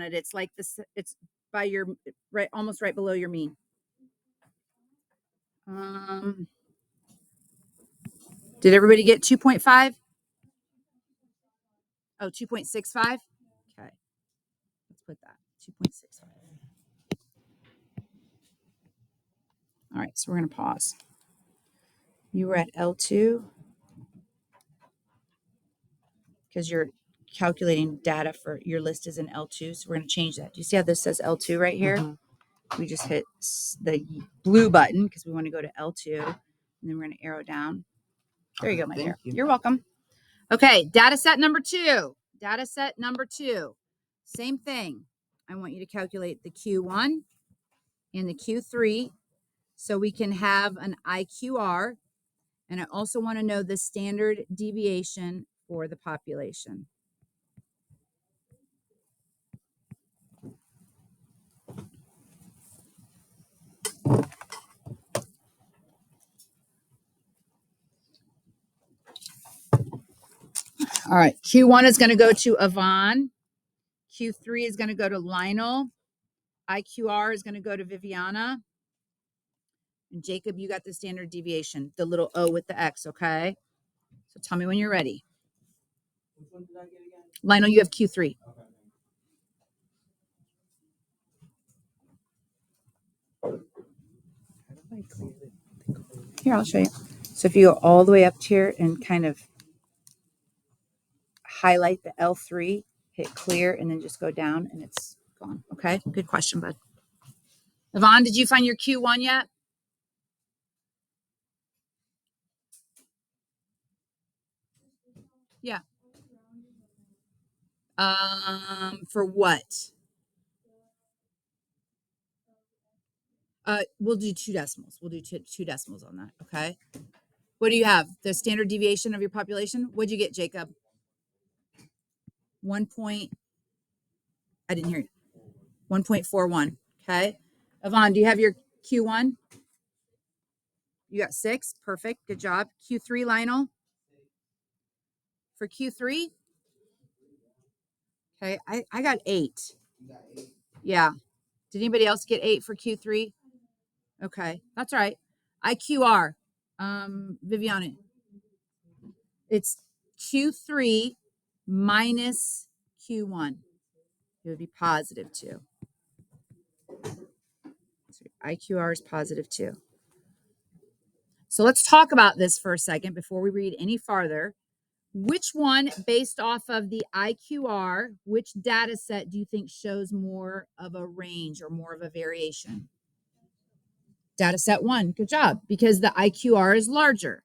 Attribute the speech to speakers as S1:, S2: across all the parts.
S1: It's like this. It's by your right, almost right below your mean. Did everybody get 2.5? Oh, 2.65. Okay, let's put that 2.65. All right, so we're going to pause. You were at L2 because you're calculating data for your list is in L2. So we're going to change that. Do you see how this says L2 right here? We just hit the blue button because we want to go to L2, and then we're going to arrow down. There you go, my dear. You're welcome. Okay, data set number 2. Data set number 2. Same thing. I want you to calculate the Q1 and the Q3 so we can have an IQR. And I also want to know the standard deviation for the population. All right, Q1 is going to go to Yvonne. Q3 is going to go to Lionel. IQR is going to go to Viviana. And Jacob, you got the standard deviation, the little O with the X, okay? So tell me when you're ready.
S2: Which one did I get again?
S1: Lionel, you have Q3. Okay. Here, I'll show you. So if you go all the way up here and kind of highlight the L3, hit clear, and then just go down and it's gone. Okay, good question, bud. Yvonne, did you find your Q1 yet? Yeah. For what? We'll do 2 decimals. We'll do two decimals on that. Okay. What do you have? The standard deviation of your population? What'd you get, Jacob? 1 point. I didn't hear you. 1.41. Okay. Yvonne, do you have your Q1? You got 6. Perfect. Good job. Q3, Lionel? For Q3? Okay. I got 8.
S2: You got 8.
S1: Yeah. Did anybody else get 8 for Q3? Okay. That's right. IQR. Viviana. It's Q3 minus Q1. It would be positive 2. So IQR is positive 2. So let's talk about this for a second before we read any farther. Which one, based off of the IQR, which data set do you think shows more of a range or more of a variation? Data set 1. Good job, because the IQR is larger.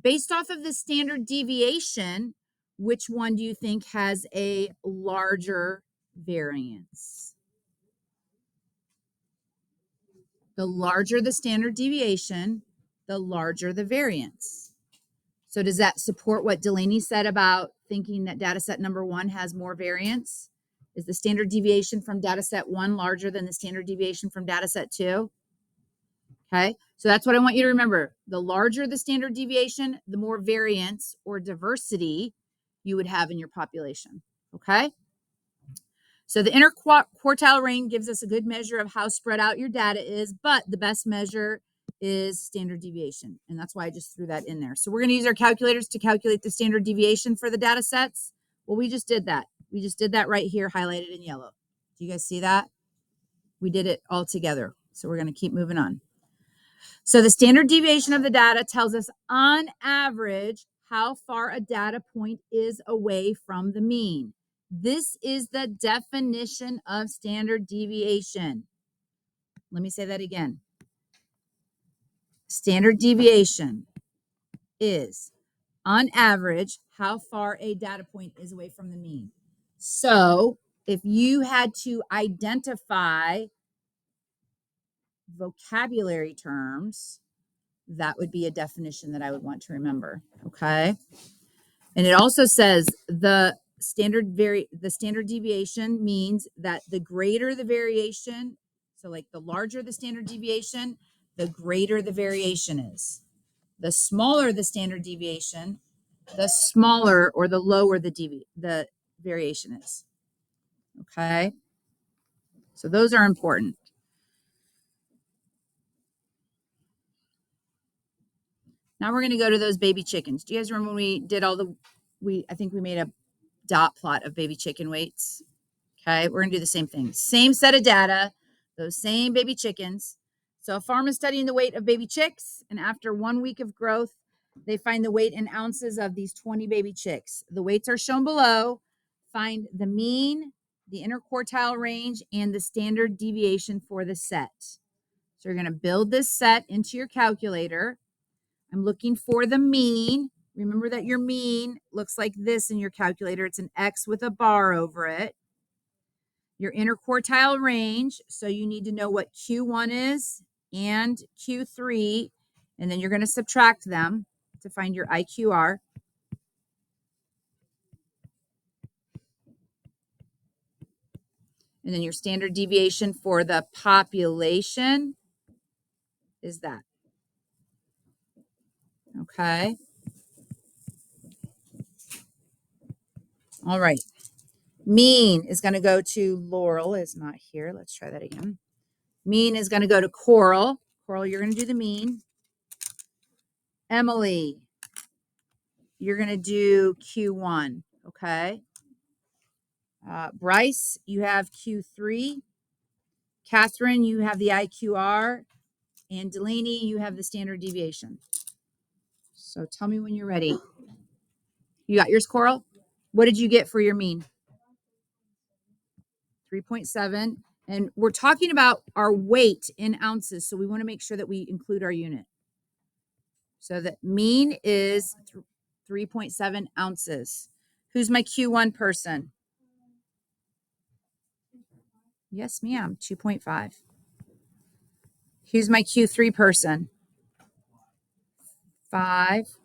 S1: Based off of the standard deviation, which one do you think has a larger variance? The larger the standard deviation, the larger the variance. So does that support what Delaney said about thinking that data set number 1 has more variance? Is the standard deviation from data set 1 larger than the standard deviation from data set 2? Okay, so that's what I want you to remember. The larger the standard deviation, the more variance or diversity you would have in your population. Okay, so the interquartile range gives us a good measure of how spread out your data is, but the best measure is standard deviation. And that's why I just threw that in there. So we're going to use our calculators to calculate the standard deviation for the data sets. Well, we just did that. We just did that right here, highlighted in yellow. Do you guys see that? We did it all together. So we're going to keep moving on. So the standard deviation of the data tells us on average how far a data point is away from the mean. This is the definition of standard deviation. Let me say that again. Standard deviation is on average how far a data point is away from the mean. So if you had to identify vocabulary terms, that would be a definition that I would want to remember. Okay. And it also says the standard deviation means that the greater the variation, so like the larger the standard deviation, the greater the variation is. The smaller the standard deviation, the smaller or the lower the variation is. Okay. So those are important. Now we're going to go to those baby chickens. Do you guys remember when we did I think we made a dot plot of baby chicken weights? Okay, we're going to do the same thing. Same set of data, those same baby chickens. So a farm is studying the weight of baby chicks, and after 1 week of growth, they find the weight in ounces of these 20 baby chicks. The weights are shown below. Find the mean, the interquartile range, and the standard deviation for the set. So you're going to build this set into your calculator. I'm looking for the mean. Remember that your mean looks like this in your calculator. It's an X with a bar over it. Your interquartile range. So you need to know what Q1 is and Q3. And then you're going to subtract them to find your IQR. And then your standard deviation for the population is that. Okay. All right. Mean is going to go to Laurel, is not here. Let's try that again. Mean is going to go to Coral. Coral, you're going to do the mean. Emily, you're going to do Q1. Okay. Bryce, you have Q3. Catherine, you have the IQR. And Delaney, you have the standard deviation. So tell me when you're ready. You got yours, Coral? What did you get for your mean? 3.7. And we're talking about our weight in ounces. So we want to make sure that we include our unit. So the mean is 3.7 ounces. Who's my Q1 person? Yes, ma'am, 2.5. Who's my Q3 person? 5.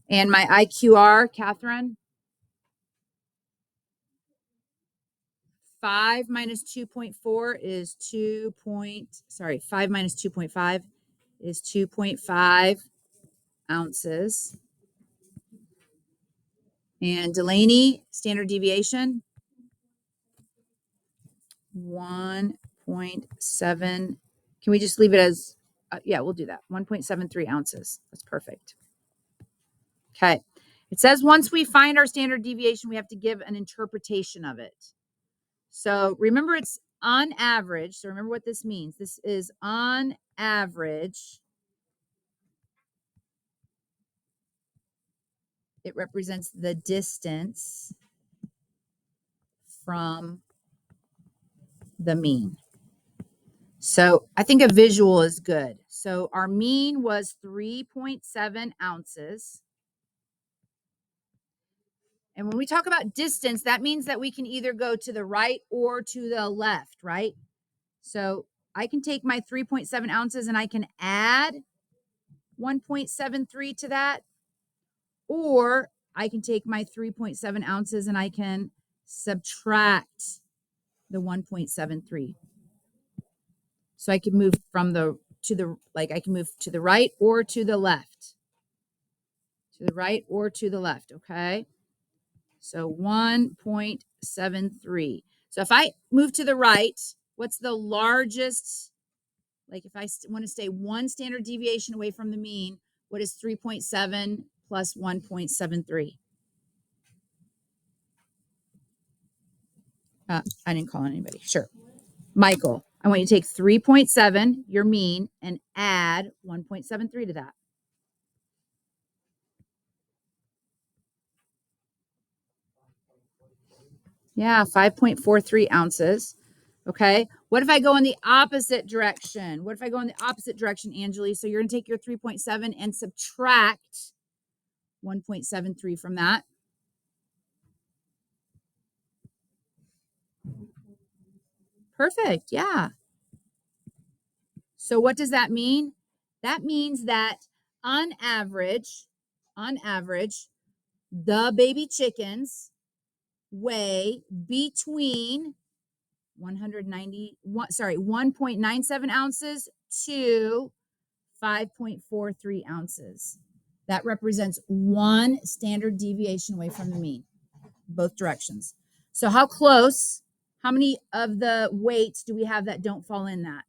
S1: And my IQR, Catherine? 5 minus 2.4 is 5 minus 2.5 is 2.5 ounces. And Delaney, standard deviation? 1.7. Can we just leave it as, yeah, we'll do that. 1.73 ounces. That's perfect. Okay. It says once we find our standard deviation, we have to give an interpretation of it. So remember, it's on average. So remember what this means. This is on average. It represents the distance from the mean. So I think a visual is good. So our mean was 3.7 ounces. And when we talk about distance, that means that we can either go to the right or to the left, right? So I can take my 3.7 ounces and I can add 1.73 to that, or I can take my 3.7 ounces and I can subtract the 1.73. So I can move from I can move to the right or to the left. To the right or to the left, okay? So 1.73. So if I move to the right, what's the largest, like if I want to stay one standard deviation away from the mean, what is 3.7 plus 1.73? I didn't call on anybody. Sure. Michael, I want you to take 3.7, your mean, and add 1.73 to that. Yeah, 5.43 ounces. Okay. What if I go in the opposite direction? What if I go in the opposite direction, Angeli? So you're going to take your 3.7 and subtract 1.73 from that. Perfect. Yeah. So what does that mean? That means that on average, the baby chickens weigh between 1.97 ounces to 5.43 ounces. That represents one standard deviation away from the mean, both directions. So how close How many of the weights do we have that don't fall in that?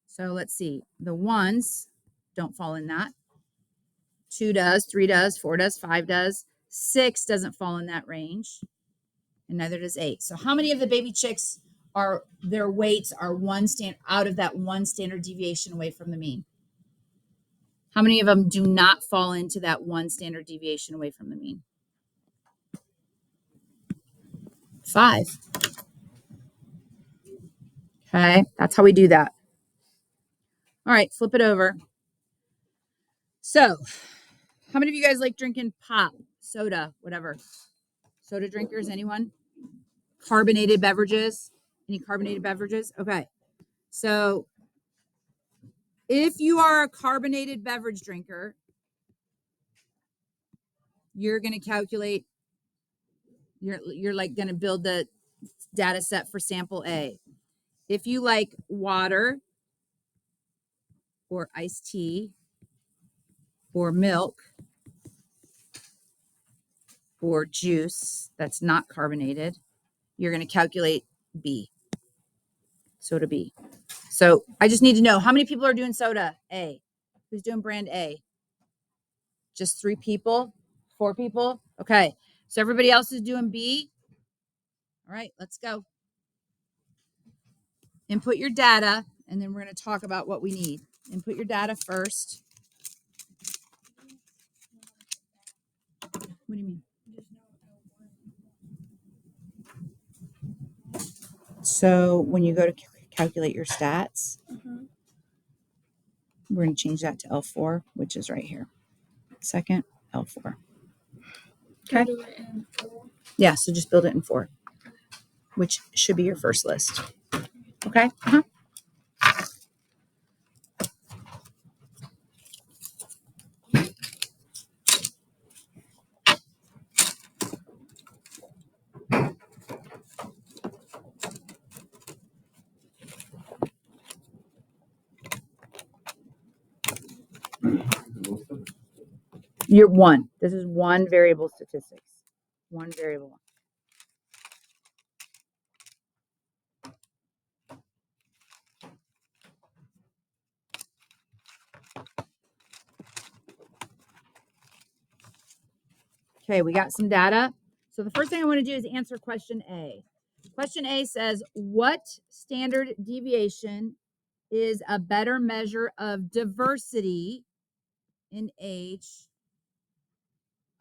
S1: So let's see. The ones don't fall in that. 2 does, 3 does, 4 does, 5 does. 6 doesn't fall in that range. And neither does 8. So how many of the baby chicks are their weights are out of that one standard deviation away from the mean? How many of them do not fall into that one standard deviation away from the mean? 5. Okay, that's how we do that. All right, flip it over. So, how many of you guys like drinking pop, soda, whatever? Soda drinkers, anyone? Carbonated beverages? Any carbonated beverages? Okay. So, if you are a carbonated beverage drinker, you're going to calculate, you're like going to build the data set for sample A. If you like water or iced tea or milk or juice that's not carbonated, you're going to calculate B, soda B. So I just need to know how many people are doing soda A. Who's doing brand A? Just 3 people? 4 people? Okay. So everybody else is doing B. All right, let's go. Input your data, and then we're going to talk about what we need. Input your data first. What do you mean? So when you go to calculate your stats, we're going to change that to L4, which is right here. Second, L4. Okay. Yeah, so just build it in 4, which should be your first list. Okay. You're 1. This is 1 variable statistics. 1 variable. Okay, we got some data. So the first thing I want to do is answer question A. Question A says, what standard deviation is a better measure of diversity in age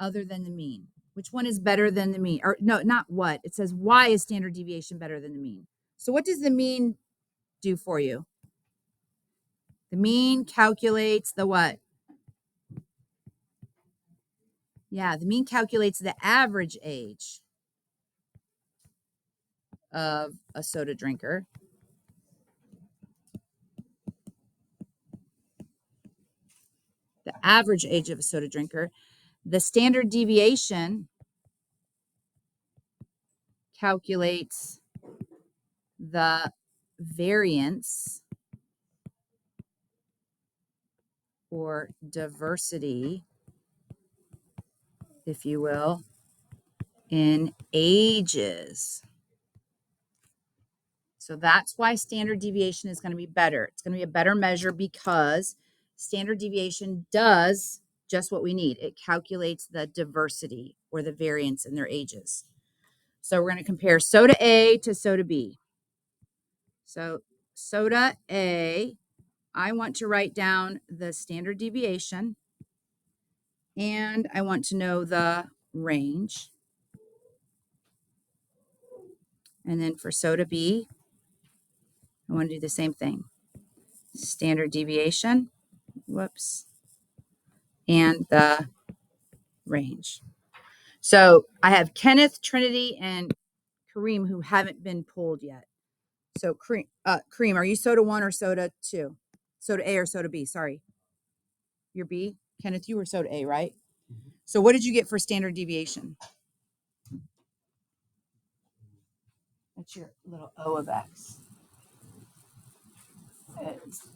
S1: other than the mean? Which one is better than the mean? Or no, not what. It says, why is standard deviation better than the mean? So what does the mean do for you? The mean calculates the what? Yeah, the mean calculates the average age of a soda drinker. The average age of a soda drinker. The standard deviation calculates the variance or diversity, if you will, in ages. So that's why standard deviation is going to be better. It's going to be a better measure because standard deviation does just what we need. It calculates the diversity or the variance in their ages. So we're going to compare soda A to soda B. So soda A, I want to write down the standard deviation and I want to know the range. And then for soda B, I want to do the same thing. Standard deviation, whoops, and the range. So I have Kenneth, Trinity, and Kareem who haven't been pulled yet. So Kareem, are you soda 1 or soda 2? Soda A or soda B? Sorry. You're B? Kenneth, you were soda A, right? So what did you get for standard deviation? That's your little O of X. It's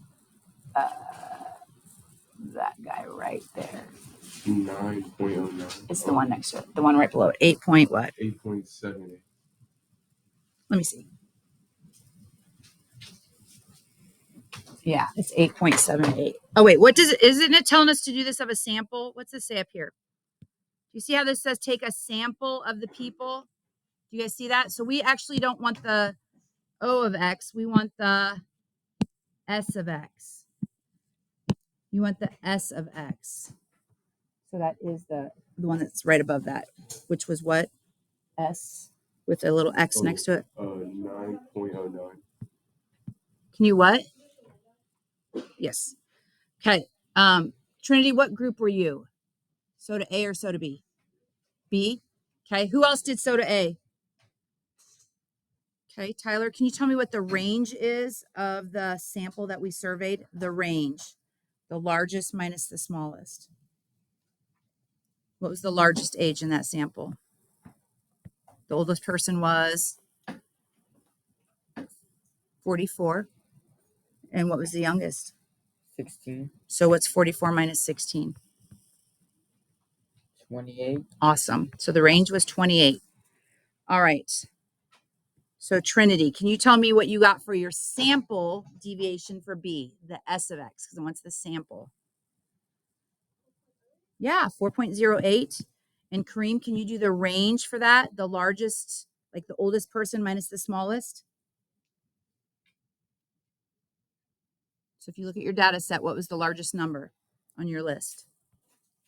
S1: that guy right there.
S3: 9.09.
S1: It's the one next to it. The one right below it. 8 point what?
S3: 8.78.
S1: Let me see. Yeah, it's 8.78. Oh, wait, what does it, isn't it telling us to do this of a sample? What's this say up here? Do you see how this says take a sample of the people? Do you guys see that? So we actually don't want the O of X. We want the S of X. You want the S of X. So that is the one that's right above that, which was what? S with a little X next to it.
S3: 9.09.
S1: Can you what? Yes. Okay. Trinity, what group were you? Soda A or soda B? B. Okay. Who else did soda A? Okay. Tyler, can you tell me what the range is of the sample that we surveyed? The range. The largest minus the smallest. What was the largest age in that sample? The oldest person was 44. And what was the youngest?
S2: 16,
S1: So what's 44 minus 16?
S2: 28.
S1: Awesome. So the range was 28. All right. So Trinity, can you tell me what you got for your sample deviation for B, the S of X, because it wants the sample. Yeah, 4.08. And Kareem, can you do the range for that? The largest, like the oldest person minus the smallest? So if you look at your data set, what was the largest number on your list?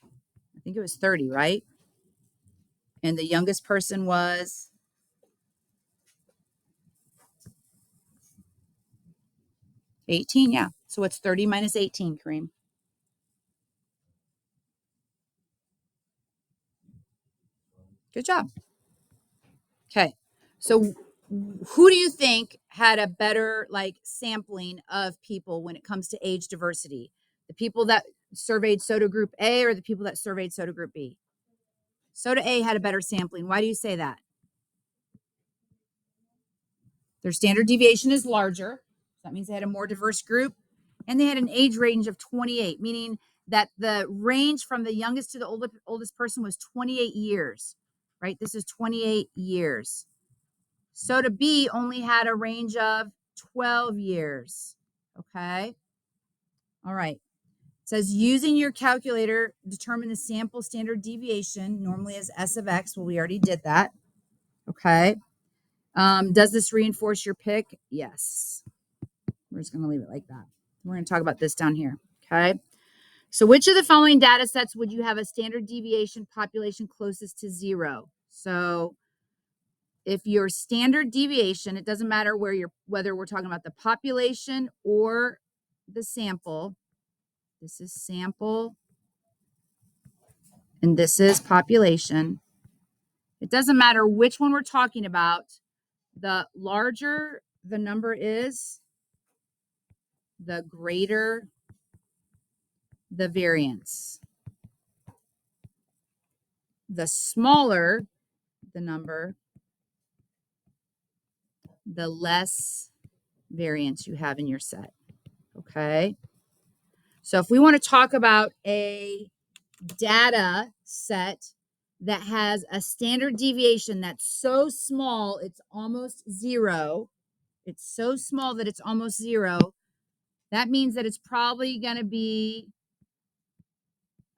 S1: I think it was 30, right? And the youngest person was 18, yeah. So what's 30 minus 18, Kareem? Good job. Okay. So who do you think had a better like sampling of people when it comes to age diversity? The people that surveyed soda group A or the people that surveyed soda group B? Soda A had a better sampling. Why do you say that? Their standard deviation is larger. That means they had a more diverse group. And they had an age range of 28, meaning that the range from the youngest to the oldest person was 28 years, right? This is 28 years. Soda B only had a range of 12 years. Okay. All right. It says using your calculator, determine the sample standard deviation, normally as S of X. Well, we already did that. Okay. Does this reinforce your pick? Yes. We're just going to leave it like that. We're going to talk about this down here. Okay. So which of the following data sets would you have a standard deviation population closest to 0? So if your standard deviation, it doesn't matter whether we're talking about the population or the sample. This is sample and this is population. It doesn't matter which one we're talking about. The larger the number is, the greater the variance. The smaller the number, the less variance you have in your set. Okay. So if we want to talk about a data set that has a standard deviation that's so small it's almost 0, it's so small that it's almost 0, that means that it's probably going to be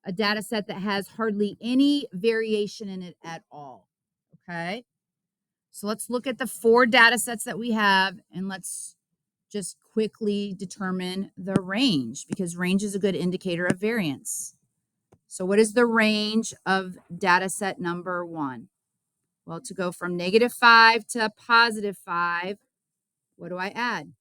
S1: a data set that has hardly any variation in it at all. Okay. So let's look at the 4 data sets that we have and let's just quickly determine the range, because range is a good indicator of variance. So what is the range of data set number 1? Well, to go from -5 to +5, what do I add?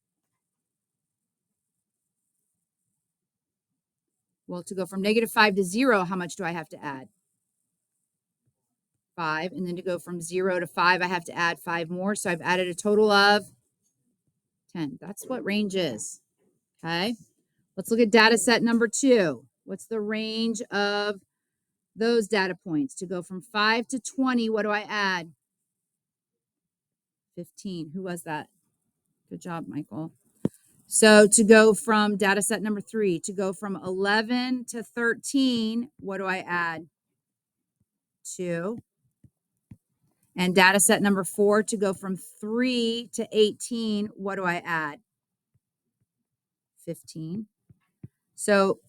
S1: Well, to go from -5 to 0, how much do I have to add? 5. And then to go from 0 to 5, I have to add 5 more. So I've added a total of 10. That's what range is. Okay. Let's look at data set number 2. What's the range of those data points? To go from 5 to 20, what do I add? 15. Who was that? Good job, Michael. So to go from data set number 3, to go from 11 to 13, what do I add? 2. And data set number 4, to go from 3 to 18, what do I add? 15. So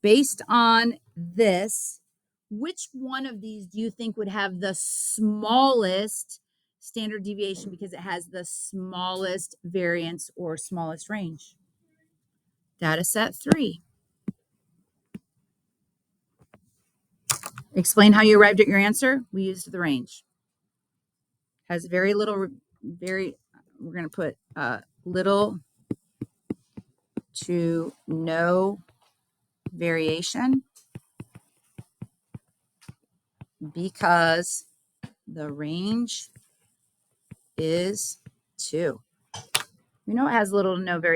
S1: based on this, which one of these do you think would have the smallest standard deviation because it has the smallest variance or smallest range? Data set 3. Explain how you arrived at your answer. We used the range. Has very little, we're going to put little to no variation because the range is 2. We know it has little to no variation.